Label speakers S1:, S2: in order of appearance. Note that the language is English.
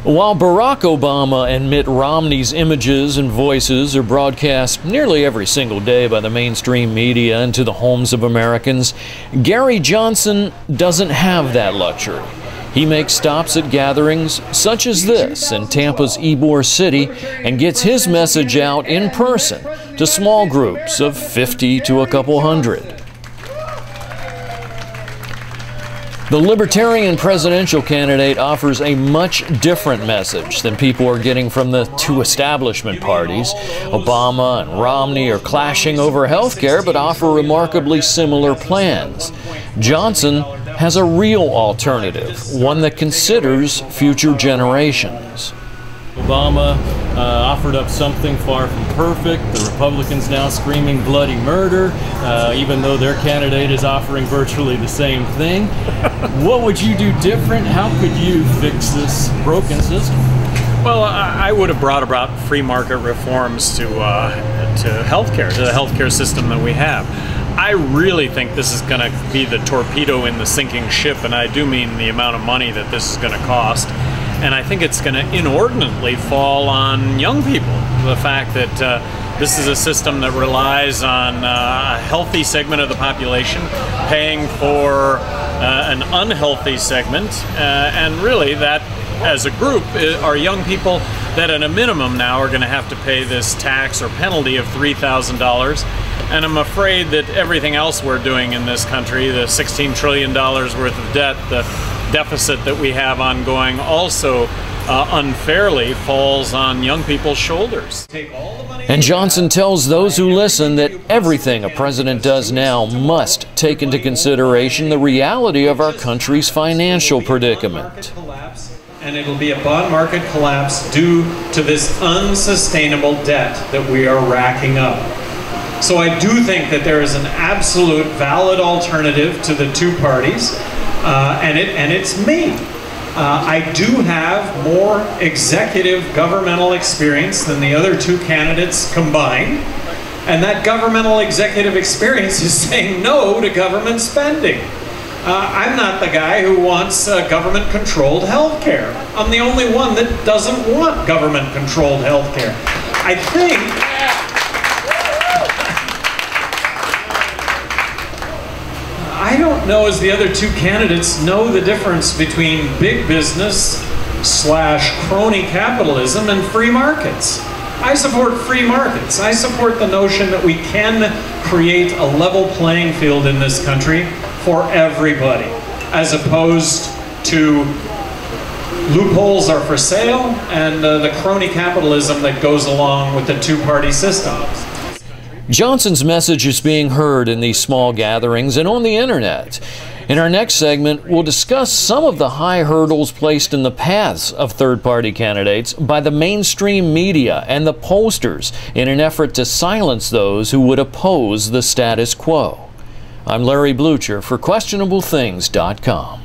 S1: While Barack Obama and Mitt Romney's images and voices are broadcast nearly every single day by the mainstream media into the homes of Americans, Gary Johnson doesn't have that luxury. He makes stops at gatherings such as this in Tampa's Ybor City and gets his message out in person to small groups of 50 to a couple hundred. The Libertarian presidential candidate offers a much different message than people are getting from the two establishment parties. Obama and Romney are clashing over health care, but offer remarkably similar plans. Johnson has a real alternative, one that considers future generations.
S2: Obama offered up something far from perfect. The Republicans now screaming bloody murder, even though their candidate is offering virtually the same thing. What would you do different? How could you fix this broken system?
S3: Well, I would have brought about free market reforms to healthcare, to the healthcare system that we have. I really think this is going to be the torpedo in the sinking ship, and I do mean the amount of money that this is going to cost. And I think it's going to inordinately fall on young people. The fact that this is a system that relies on a healthy segment of the population paying for an unhealthy segment, and really that as a group are young people that at a minimum now are going to have to pay this tax or penalty of $3,000. And I'm afraid that everything else we're doing in this country, the $16 trillion worth of debt, the deficit that we have ongoing, also unfairly falls on young people's shoulders.
S1: And Johnson tells those who listen that everything a president does now must take into consideration the reality of our country's financial predicament.
S4: And it'll be a bond market collapse due to this unsustainable debt that we are racking up. So I do think that there is an absolute valid alternative to the two parties, and it's me. I do have more executive governmental experience than the other two candidates combined, and that governmental executive experience is saying no to government spending. I'm not the guy who wants government-controlled health care. I'm the only one that doesn't want government-controlled health care. I don't know as the other two candidates know the difference between big business / crony capitalism and free markets. I support free markets. I support the notion that we can create a level playing field in this country for everybody, as opposed to loopholes are for sale and the crony capitalism that goes along with the two-party system.
S1: Johnson's message is being heard in these small gatherings and on the internet. In our next segment, we'll discuss some of the high hurdles placed in the paths of third-party candidates by the mainstream media and the pollsters in an effort to silence those who would oppose the status quo. I'm Larry Blucher for QuestionableThings.com.